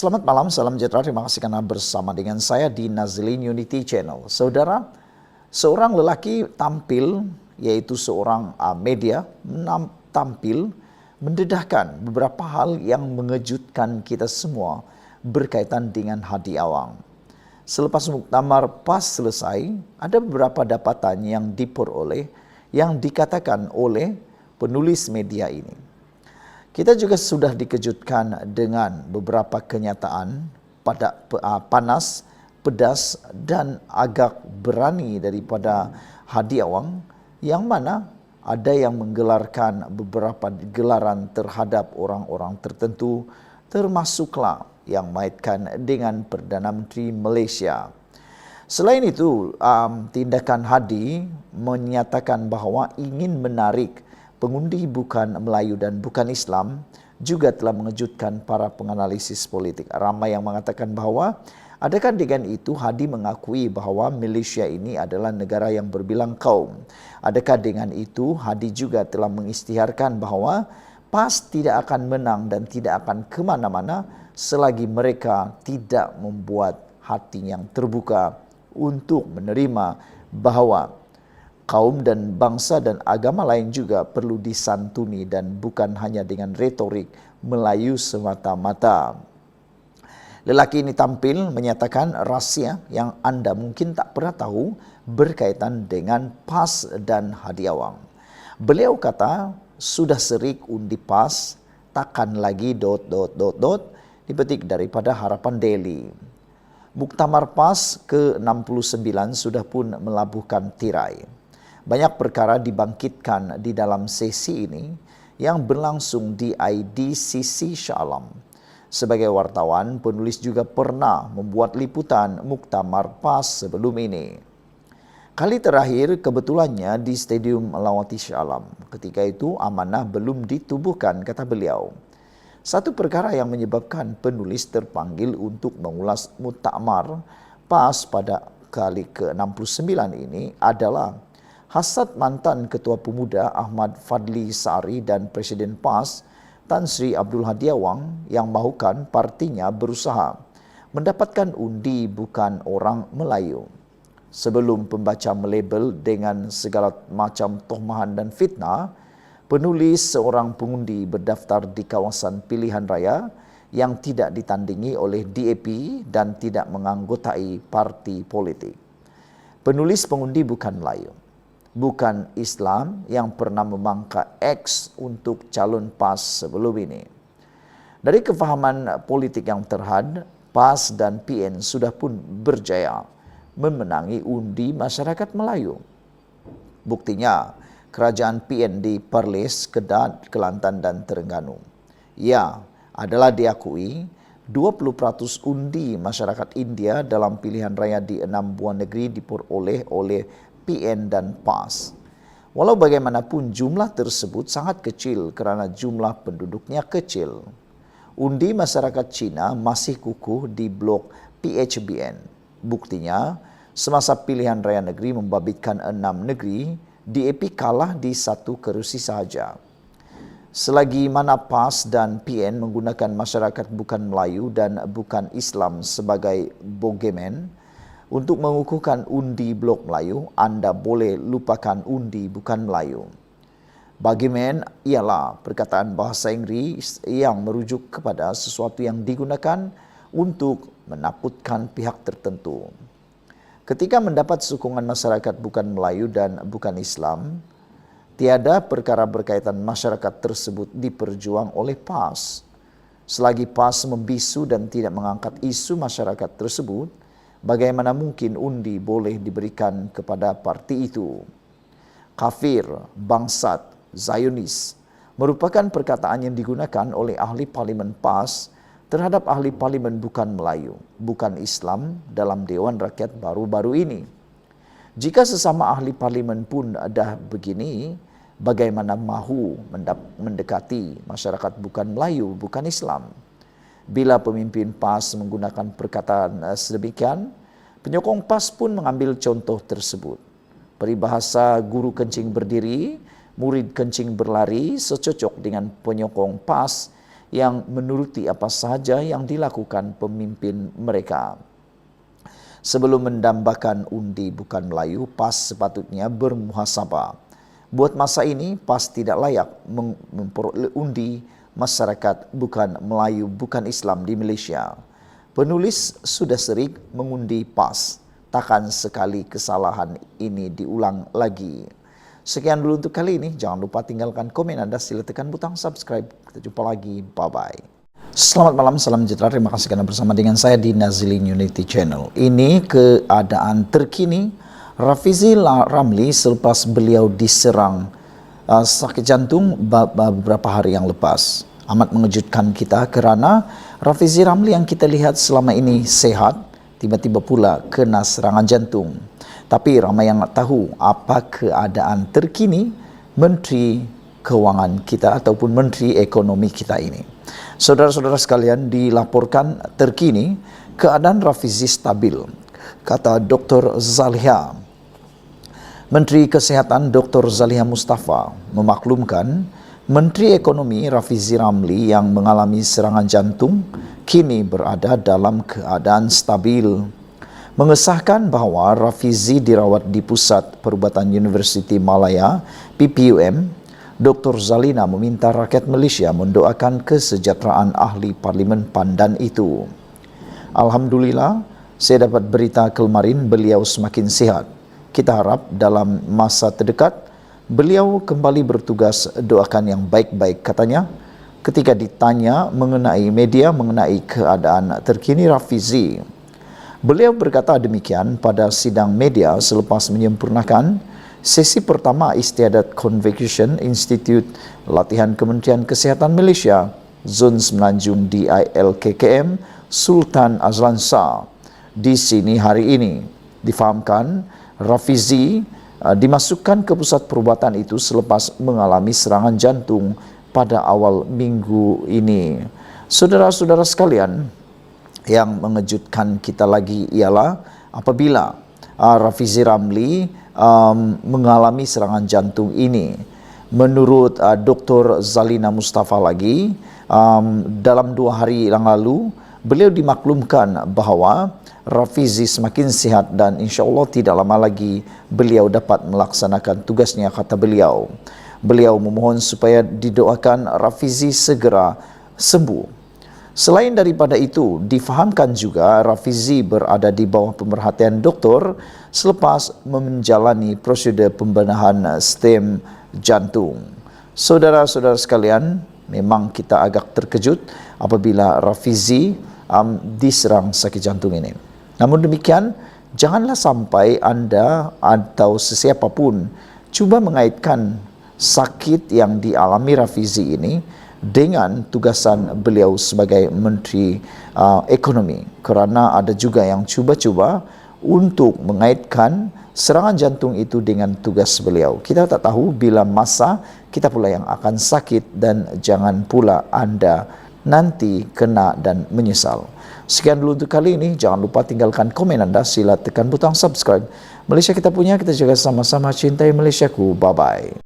Selamat malam, salam sejahtera. Terima kasih karena bersama dengan saya di Nazlin Unity Channel. Saudara, seorang lelaki tampil, yaitu seorang media, tampil mendedahkan beberapa hal yang mengejutkan kita semua berkaitan dengan Hadi Awang. Selepas muktamar PAS selesai, ada beberapa dapatan yang diperoleh yang dikatakan oleh penulis media ini. Kita juga sudah dikejutkan dengan beberapa kenyataan panas, pedas dan agak berani daripada Hadi Awang, yang mana ada yang menggelarkan beberapa gelaran terhadap orang-orang tertentu, termasuklah yang mengaitkan dengan Perdana Menteri Malaysia. Selain itu, tindakan Hadi menyatakan bahawa ingin menarik pengundi bukan Melayu dan bukan Islam juga telah mengejutkan para penganalisis politik. Ramai yang mengatakan bahawa adakah dengan itu Hadi mengakui bahawa Malaysia ini adalah negara yang berbilang kaum. Adakah dengan itu Hadi juga telah mengisytiharkan bahawa PAS tidak akan menang dan tidak akan ke mana-mana selagi mereka tidak membuat hati yang terbuka untuk menerima bahawa kaum dan bangsa dan agama lain juga perlu disantuni dan bukan hanya dengan retorik Melayu semata-mata. Lelaki ini tampil menyatakan rahsia yang anda mungkin tak pernah tahu berkaitan dengan PAS dan Hadi Awang. Beliau kata, sudah serik undi PAS, takkan lagi ... dipetik daripada Harapan Daily. Muktamar PAS ke-69 sudah pun melabuhkan tirai. Banyak perkara dibangkitkan di dalam sesi ini yang berlangsung di IDCC Shah Alam. Sebagai wartawan, penulis juga pernah membuat liputan Muktamar PAS sebelum ini. Kali terakhir kebetulannya di Stadium Melawati Shah Alam. Ketika itu amanah belum ditubuhkan, kata beliau. Satu perkara yang menyebabkan penulis terpanggil untuk mengulas Muktamar PAS pada kali ke-69 ini adalah hasad mantan Ketua Pemuda Ahmad Fadli Sari dan Presiden PAS Tan Sri Abdul Hadi Awang yang mahukan partinya berusaha mendapatkan undi bukan orang Melayu. Sebelum pembaca melabel dengan segala macam tohmahan dan fitnah, penulis seorang pengundi berdaftar di kawasan pilihan raya yang tidak ditandingi oleh DAP dan tidak menganggotai parti politik. Penulis pengundi bukan Melayu, bukan Islam yang pernah memangka X untuk calon PAS sebelum ini. Dari kefahaman politik yang terhad, PAS dan PN sudah pun berjaya memenangi undi masyarakat Melayu. Buktinya, kerajaan PN di Perlis, Kedah, Kelantan dan Terengganu. Ya, adalah diakui 20% undi masyarakat India dalam pilihan raya di 6 buah negeri diperoleh oleh PN dan PAS. Walau bagaimanapun jumlah tersebut sangat kecil kerana jumlah penduduknya kecil. Undi masyarakat Cina masih kukuh di blok PHBN. Buktinya, semasa pilihan raya negeri membabitkan 6 negeri, DAP kalah di 1 kerusi sahaja. Selagi mana PAS dan PN menggunakan masyarakat bukan Melayu dan bukan Islam sebagai bogemen, untuk mengukuhkan undi blok Melayu, anda boleh lupakan undi bukan Melayu. Bogemen ialah perkataan bahasa Inggeris yang merujuk kepada sesuatu yang digunakan untuk menakutkan pihak tertentu. Ketika mendapat sokongan masyarakat bukan Melayu dan bukan Islam, tiada perkara berkaitan masyarakat tersebut diperjuang oleh PAS. Selagi PAS membisu dan tidak mengangkat isu masyarakat tersebut, bagaimana mungkin undi boleh diberikan kepada parti itu? Kafir, bangsat, Zionis merupakan perkataan yang digunakan oleh ahli parlimen PAS terhadap ahli parlimen bukan Melayu, bukan Islam dalam Dewan Rakyat baru-baru ini. Jika sesama ahli parlimen pun dah begini, bagaimana mahu mendekati masyarakat bukan Melayu, bukan Islam? Bila pemimpin PAS menggunakan perkataan sedemikian, penyokong PAS pun mengambil contoh tersebut. Peribahasa guru kencing berdiri, murid kencing berlari secocok dengan penyokong PAS yang menuruti apa sahaja yang dilakukan pemimpin mereka. Sebelum mendambakan undi bukan Melayu, PAS sepatutnya bermuhasabah. Buat masa ini, PAS tidak layak memperoleh undi masyarakat bukan Melayu, bukan Islam di Malaysia. Penulis sudah sering mengundi PAS. Takkan sekali kesalahan ini diulang lagi. Sekian dulu untuk kali ini. Jangan lupa tinggalkan komen Anda, sila tekan butang subscribe. Kita jumpa lagi. Bye-bye. Selamat malam, salam sejahtera. Terima kasih karena bersama dengan saya di Nazilin Unity Channel. Ini keadaan terkini Rafizi Ramli selepas beliau diserang sakit jantung beberapa hari yang lepas. Amat mengejutkan kita kerana Rafizi Ramli yang kita lihat selama ini sehat, tiba-tiba pula kena serangan jantung. Tapi ramai yang tak tahu apa keadaan terkini Menteri Kewangan kita ataupun Menteri Ekonomi kita ini. Saudara-saudara sekalian, dilaporkan terkini keadaan Rafizi stabil, kata Dr. Zaliha. Menteri Kesihatan Dr. Zaliha Mustafa memaklumkan Menteri Ekonomi Rafizi Ramli yang mengalami serangan jantung kini berada dalam keadaan stabil. Mengesahkan bahawa Rafizi dirawat di Pusat Perubatan Universiti Malaya PPUM, Dr. Zalina meminta rakyat Malaysia mendoakan kesejahteraan ahli Parlimen Pandan itu. Alhamdulillah, saya dapat berita kemarin beliau semakin sihat. Kita harap dalam masa terdekat, beliau kembali bertugas. Doakan yang baik-baik, katanya. Ketika ditanya mengenai media, mengenai keadaan terkini Rafizi, beliau berkata demikian pada sidang media selepas menyempurnakan sesi pertama Istiadat Convocation Institute Latihan Kementerian Kesihatan Malaysia Zon Semenanjung DILKKM Sultan Azlan Shah. Di sini hari ini difahamkan Rafizi dimasukkan ke pusat perubatan itu selepas mengalami serangan jantung pada awal minggu ini. Saudara-saudara sekalian, yang mengejutkan kita lagi ialah apabila Rafizi Ramli mengalami serangan jantung ini. Menurut Dr. Zalina Mustafa lagi, dalam 2 hari yang lalu, beliau dimaklumkan bahawa Rafizi semakin sihat dan insya-Allah tidak lama lagi beliau dapat melaksanakan tugasnya, kata beliau. Beliau memohon supaya didoakan Rafizi segera sembuh. Selain daripada itu, difahamkan juga Rafizi berada di bawah pemerhatian doktor selepas menjalani prosedur pembenahan stem jantung. Saudara-saudara sekalian, memang kita agak terkejut apabila Rafizi diserang sakit jantung ini. Namun demikian, janganlah sampai anda atau sesiapa pun cuba mengaitkan sakit yang dialami Rafizi ini dengan tugasan beliau sebagai Menteri Ekonomi, kerana ada juga yang cuba-cuba untuk mengaitkan serangan jantung itu dengan tugas beliau. Kita tak tahu bila masa kita pula yang akan sakit dan jangan pula anda nanti kena dan menyesal. Sekian dulu untuk kali ini. Jangan lupa tinggalkan komen anda, sila tekan butang subscribe. Malaysia kita punya, kita jaga sama-sama, cintai Malaysiaku. Bye-bye.